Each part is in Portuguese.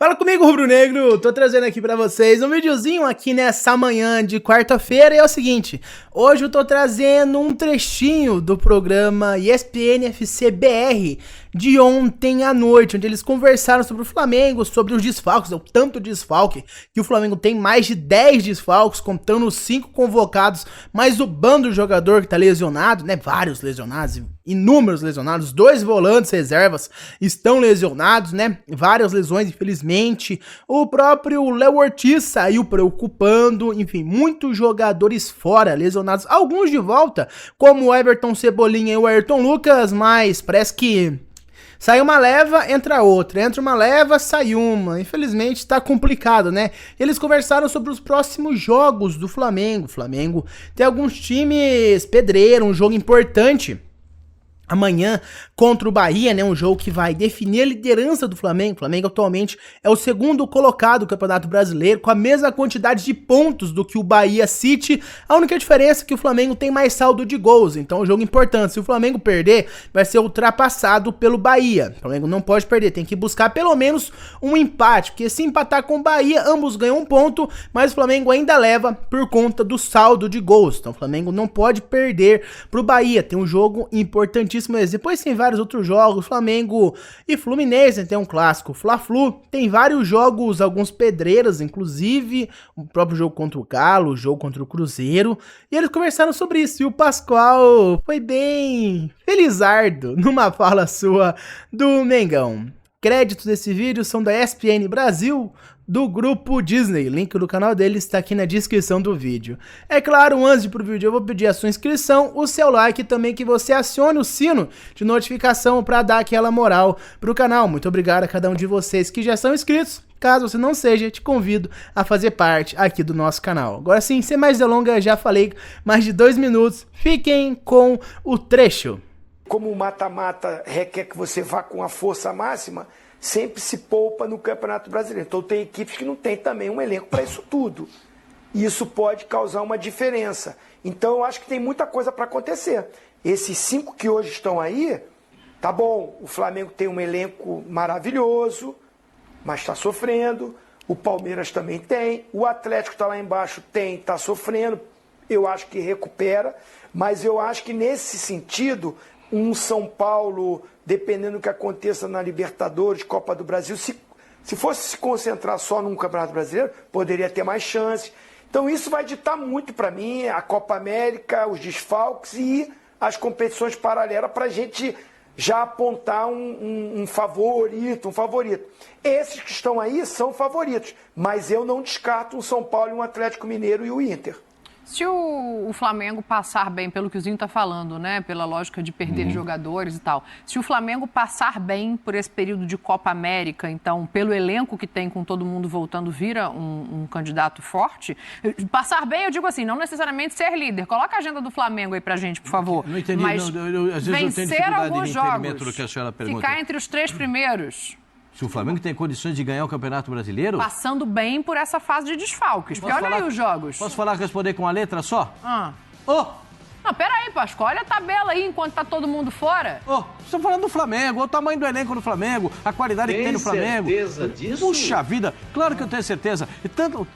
Fala comigo, rubro-negro! Tô trazendo aqui pra vocês um videozinho aqui nessa manhã de quarta-feira e é o seguinte, hoje eu tô trazendo um trechinho do programa ESPN FC BR de ontem à noite, onde eles conversaram sobre o Flamengo, sobre os desfalques, o tanto de desfalque que o Flamengo tem, mais de 10 desfalques, contando os 5 convocados, mais o bando de jogador que tá lesionado, né, vários lesionados, inúmeros lesionados, 2 volantes reservas estão lesionados, né, várias lesões, infelizmente, o próprio Léo Ortiz saiu preocupando, enfim, muitos jogadores fora, lesionados, alguns de volta, como o Everton Cebolinha e o Ayrton Lucas, mas parece que sai uma leva, entra outra, entra uma leva, sai uma, infelizmente tá complicado, né? Eles conversaram sobre os próximos jogos do Flamengo, tem alguns times pedreiro, um jogo importante amanhã contra o Bahia, né, um jogo que vai definir a liderança do Flamengo. O Flamengo atualmente é o segundo colocado do Campeonato Brasileiro, com a mesma quantidade de pontos do que o Bahia City. A única diferença é que o Flamengo tem mais saldo de gols, então é um jogo importante. Se o Flamengo perder, vai ser ultrapassado pelo Bahia. O Flamengo não pode perder, tem que buscar pelo menos um empate, porque se empatar com o Bahia, ambos ganham um ponto, mas o Flamengo ainda leva por conta do saldo de gols. Então o Flamengo não pode perder pro Bahia, tem um jogo importantíssimo. Depois tem vários outros jogos, Flamengo e Fluminense, tem um clássico, Fla-Flu, tem vários jogos, alguns pedreiras, inclusive o próprio jogo contra o Galo, o jogo contra o Cruzeiro, e eles conversaram sobre isso, e o Pascoal foi bem felizardo numa fala sua do Mengão. Créditos desse vídeo são da ESPN Brasil, do grupo Disney, link do canal dele está aqui na descrição do vídeo. É claro, antes de ir pro vídeo eu vou pedir a sua inscrição, o seu like e também que você acione o sino de notificação para dar aquela moral pro canal. Muito obrigado a cada um de vocês que já são inscritos. Caso você não seja, te convido a fazer parte aqui do nosso canal. Agora sim, sem mais delongas, já falei mais de 2 minutos, fiquem com o trecho. Como o mata-mata requer que você vá com a força máxima, sempre se poupa no Campeonato Brasileiro. Então tem equipes que não tem também um elenco para isso tudo. E isso pode causar uma diferença. Então eu acho que tem muita coisa para acontecer. Esses 5 que hoje estão aí, tá bom, o Flamengo tem um elenco maravilhoso, mas está sofrendo. O Palmeiras também tem. O Atlético está lá embaixo, está sofrendo. Eu acho que recupera. Mas eu acho que nesse sentido, um São Paulo, dependendo do que aconteça na Libertadores, Copa do Brasil, se fosse se concentrar só num Campeonato Brasileiro, poderia ter mais chances. Então isso vai ditar muito para mim, a Copa América, os desfalques e as competições paralelas para a gente já apontar um favorito. Esses que estão aí são favoritos, mas eu não descarto um São Paulo, um Atlético Mineiro e o Inter. Se o Flamengo passar bem, pelo que o Zinho está falando, né, pela lógica de perder jogadores e tal, se o Flamengo passar bem por esse período de Copa América, então, pelo elenco que tem, com todo mundo voltando, vira um candidato forte, passar bem, eu digo assim, não necessariamente ser líder. Coloca a agenda do Flamengo aí pra gente, por favor. Não entendi, mas às vezes eu tenho vencer dificuldade alguns de jogos, entendimento do que a senhora pergunta. ficar entre os 3 primeiros... Se o Flamengo tem condições de ganhar o Campeonato Brasileiro... Passando bem por essa fase de desfalques. Porque olha aí os jogos. Posso responder com uma letra só? Não, peraí, Pascoal, olha a tabela aí enquanto tá todo mundo fora. Estou falando do Flamengo, o tamanho do elenco do Flamengo, a qualidade que tem no Flamengo. Tem certeza disso? Puxa vida, claro que eu tenho certeza.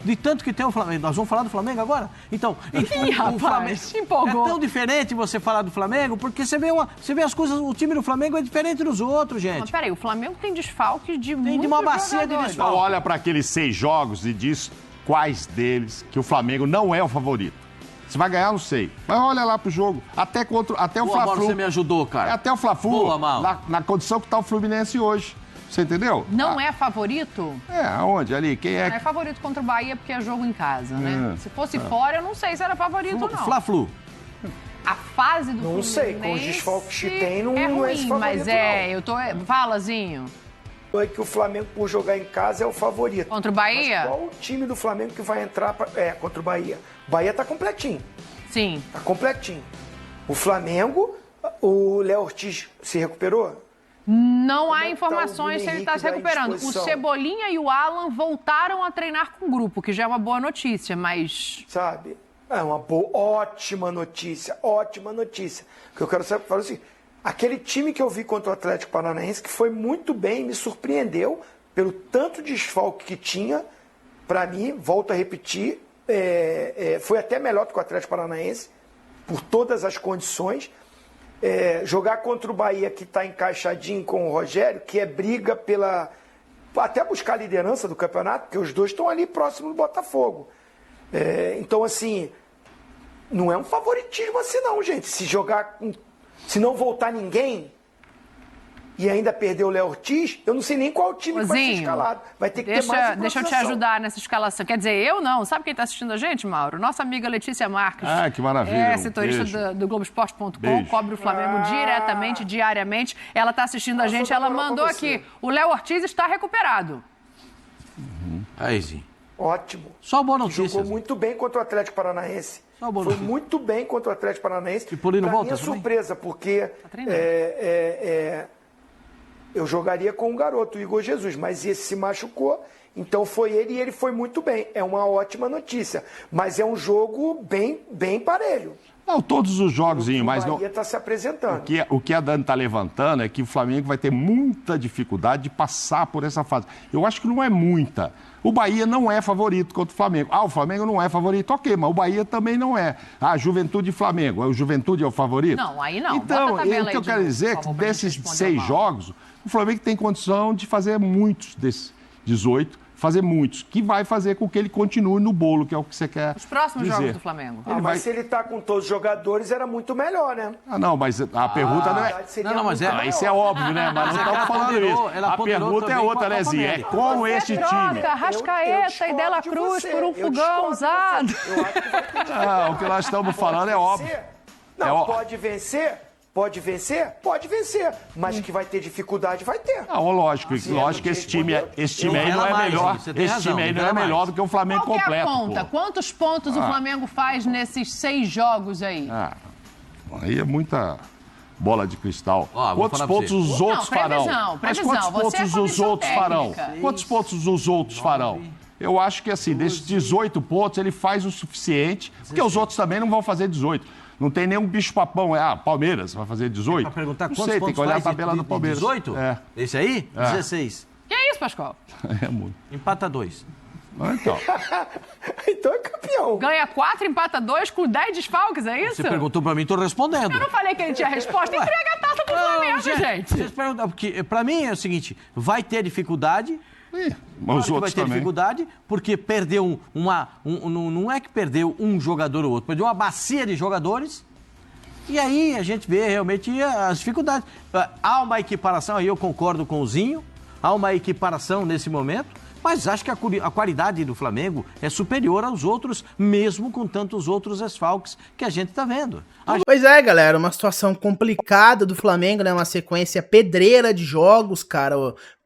De tanto que tem o Flamengo. Nós vamos falar do Flamengo agora? Então, Ih, rapaz, se empolgou. É tão diferente você falar do Flamengo, porque você vê as coisas, o time do Flamengo é diferente dos outros, gente. Mas peraí, o Flamengo tem desfalque de muitos de uma bacia de jogadores. desfalque. Então olha para aqueles 6 jogos e diz quais deles que o Flamengo não é o favorito. Se vai ganhar, não sei. Mas olha lá pro jogo. Até o Fla-Flu. Você me ajudou, cara. Até o Fla-Flu, Boa, Mal. na condição que tá o Fluminense hoje. Você entendeu? Não é favorito? Aonde? Ali, quem é? Não é favorito contra o Bahia porque é jogo em casa, né? Se fosse fora, eu não sei se era favorito ou não. Fla-Flu. A fase do Não sei, com os desfalques que tem, não é é ruim, esse favorito, mas Fala, Zinho. É que o Flamengo, por jogar em casa, é o favorito. Contra o Bahia? Mas qual o time do Flamengo que vai entrar contra o Bahia? O Bahia tá completinho. Sim. Tá completinho. O Flamengo, o Léo Ortiz se recuperou? Não há é que informações tá o se ele está se Bruno Henrique recuperando. da O indisposição? Cebolinha e o Alan voltaram a treinar com o grupo, que já é uma boa notícia, mas... Sabe? É uma ótima notícia, ótima notícia. O que eu quero saber é assim, aquele time que eu vi contra o Atlético Paranaense, que foi muito bem, me surpreendeu, pelo tanto de desfalque que tinha, para mim, volto a repetir, foi até melhor do que o Atlético Paranaense, por todas as condições. Jogar contra o Bahia, que está encaixadinho com o Rogério, que briga pela... até buscar a liderança do campeonato, porque os dois estão ali próximo do Botafogo. Então, assim, não é um favoritismo assim não, gente. Se não voltar ninguém e ainda perder o Léo Ortiz, eu não sei nem qual time vai ser escalado. Vai ter que ter mais Deixa eu te ajudar nessa escalação. Quer dizer, eu não. Sabe quem está assistindo a gente, Mauro? Nossa amiga Letícia Marques. Ah, que maravilha. Setorista do Globoesporte.com, cobre o Flamengo diretamente, diariamente. Ela está assistindo a gente, ela mandou aqui. O Léo Ortiz está recuperado. Aí sim. Ótimo. Só boa notícia. Jogou muito bem contra o Atlético Paranaense. Foi muito bem contra o Atlético Paranaense. E Polino pra volta minha também? surpresa, porque eu jogaria com o garoto, o Igor Jesus, mas esse se machucou, então foi ele e ele foi muito bem. É uma ótima notícia, mas é um jogo bem parelho. Não, todos os jogos, mas o não... Bahia está se apresentando. O que a Dani está levantando é que o Flamengo vai ter muita dificuldade de passar por essa fase. Eu acho que não é muita. O Bahia não é favorito contra o Flamengo. O Flamengo não é favorito, ok, mas o Bahia também não é. Juventude e Flamengo. O Juventude é o favorito? Não, aí não. Então, o que eu quero dizer é que desses 6 jogos, o Flamengo tem condição de fazer muitos desses 18, fazer muitos, que vai fazer com que ele continue no bolo, que é o que você quer Os próximos dizer. jogos do Flamengo. Mas se ele está com todos os jogadores, era muito melhor, né? Não, mas a pergunta não é... isso é óbvio, né? Mas não estamos falando isso. A pergunta é outra, né, Zinha? É como este time... Rascaeta e Dela Cruz por um fogão usado. O que nós estamos falando é óbvio. Pode vencer? Pode vencer? Pode vencer. Mas que vai ter dificuldade, vai ter. Lógico que esse time aí não é melhor. Esse time aí não é melhor do que o Flamengo completo. Qual que é a conta? Quantos pontos o Flamengo faz nesses 6 jogos aí? Aí é muita bola de cristal. Quantos pontos os outros farão? Mas quantos pontos os outros farão? Quantos pontos os outros farão? Eu acho que assim, desses 18 pontos, ele faz o suficiente, porque os outros também não vão fazer 18. Não tem nenhum bicho-papão. Palmeiras vai fazer 18? Pra perguntar não quantos sei, pontos tem que olhar faz a tabela do Palmeiras. 18? Esse aí? 16. Que é isso, Pascoal? É muito. Empata 2. Então. Então é campeão. Ganha 4, empata 2 com 10 desfalques, é isso? Você perguntou pra mim, tô respondendo. Eu não falei que ele tinha resposta. Entrega a taça pro Flamengo, gente. Vocês perguntam, porque pra mim é o seguinte, vai ter dificuldade... Mas os outros vai ter também. dificuldade, porque perdeu não é que perdeu um jogador ou outro, perdeu uma bacia de jogadores, e aí a gente vê realmente as dificuldades. Há uma equiparação, aí eu concordo com o Zinho, há uma equiparação nesse momento, mas acho que a qualidade do Flamengo é superior aos outros, mesmo com tantos outros desfalques que a gente tá vendo. Pois é, galera, uma situação complicada do Flamengo, né? Uma sequência pedreira de jogos, cara.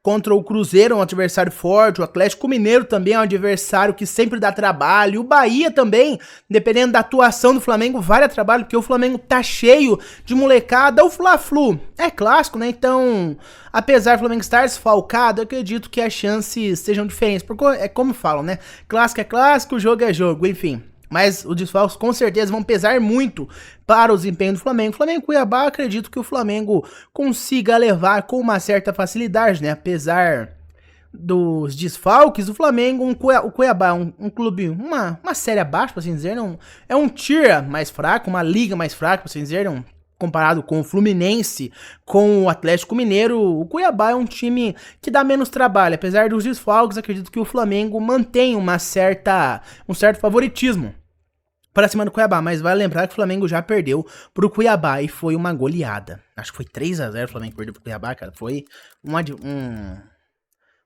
Contra o Cruzeiro, um adversário forte, o Atlético Mineiro também é um adversário que sempre dá trabalho, o Bahia também, dependendo da atuação do Flamengo, vai dar trabalho, porque o Flamengo tá cheio de molecada. O Fla-Flu é clássico, né? Então, apesar do Flamengo estar desfalcado, eu acredito que as chances sejam diferentes, porque é como falam, né? Clássico é clássico, jogo é jogo, enfim. Mas os desfalques com certeza vão pesar muito para o desempenho do Flamengo. Flamengo e Cuiabá, acredito que o Flamengo consiga levar com uma certa facilidade, né? Apesar dos desfalques, o Flamengo, o Cuiabá é um clube, uma série abaixo, por assim dizer. É um tier mais fraco, uma liga mais fraca, por assim dizer, comparado com o Fluminense, com o Atlético Mineiro. O Cuiabá é um time que dá menos trabalho. Apesar dos desfalques, acredito que o Flamengo mantém um certo favoritismo para cima do Cuiabá, mas vale lembrar que o Flamengo já perdeu pro Cuiabá e foi uma goleada. Acho que foi 3-0 o Flamengo perdeu pro Cuiabá, cara. Foi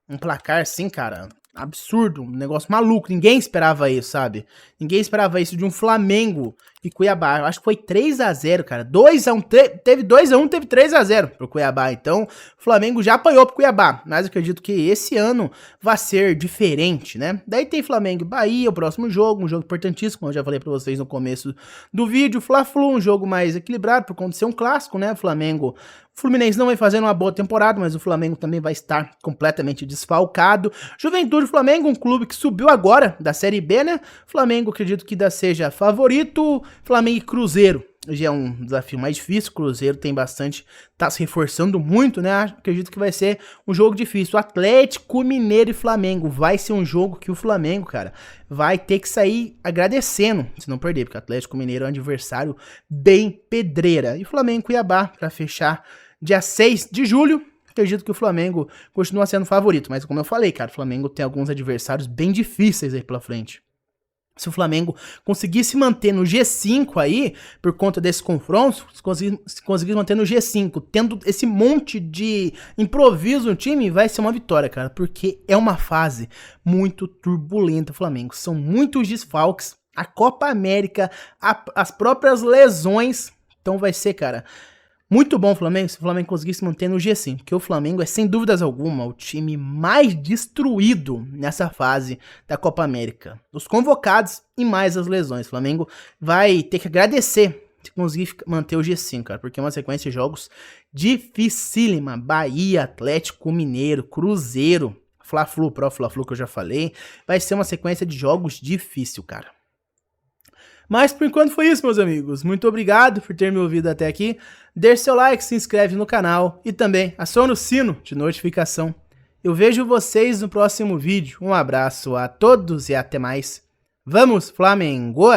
um placar assim, cara, absurdo, um negócio maluco. Ninguém esperava isso, sabe? Ninguém esperava isso de um Flamengo e Cuiabá. Eu acho que foi 3-0, cara. 2-1, teve 2-1, teve 3-0 pro Cuiabá. Então, o Flamengo já apanhou pro Cuiabá. Mas eu acredito que esse ano vai ser diferente, né? Daí tem Flamengo e Bahia, o próximo jogo, um jogo importantíssimo, como eu já falei pra vocês no começo do vídeo. Fla-Flu, um jogo mais equilibrado, por conta de ser um clássico, né? O Fluminense não vai fazendo uma boa temporada, mas o Flamengo também vai estar completamente desfalcado. Juventude Flamengo, um clube que subiu agora da Série B, né? Flamengo, acredito que seja favorito. Flamengo e Cruzeiro. já é um desafio mais difícil, o Cruzeiro tem bastante, tá se reforçando muito, né? Acredito que vai ser um jogo difícil. O Atlético Mineiro e Flamengo vai ser um jogo que o Flamengo, cara, vai ter que sair agradecendo se não perder, porque o Atlético Mineiro é um adversário bem pedreira. E o Flamengo e Cuiabá para fechar dia 6 de julho. Acredito que o Flamengo continua sendo favorito, mas como eu falei, cara, o Flamengo tem alguns adversários bem difíceis aí pela frente. Se o Flamengo conseguir se manter no G5 aí, por conta desse confronto, se conseguir manter no G5, tendo esse monte de improviso no time, vai ser uma vitória, cara, porque é uma fase muito turbulenta o Flamengo. São muitos desfalques, a Copa América, as próprias lesões, então vai ser, cara, muito bom o Flamengo, se o Flamengo conseguir se manter no G5, porque o Flamengo é, sem dúvidas alguma, o time mais destruído nessa fase da Copa América. Os convocados e mais as lesões. O Flamengo vai ter que agradecer se conseguir manter o G5, cara, porque é uma sequência de jogos dificílima. Bahia, Atlético Mineiro, Cruzeiro, Fla-Flu, Fla-Flu que eu já falei. Vai ser uma sequência de jogos difícil, cara. Mas por enquanto foi isso, meus amigos. Muito obrigado por ter me ouvido até aqui. Deixe seu like, se inscreve no canal e também acione o sino de notificação. Eu vejo vocês no próximo vídeo. Um abraço a todos e até mais. Vamos, Flamengo!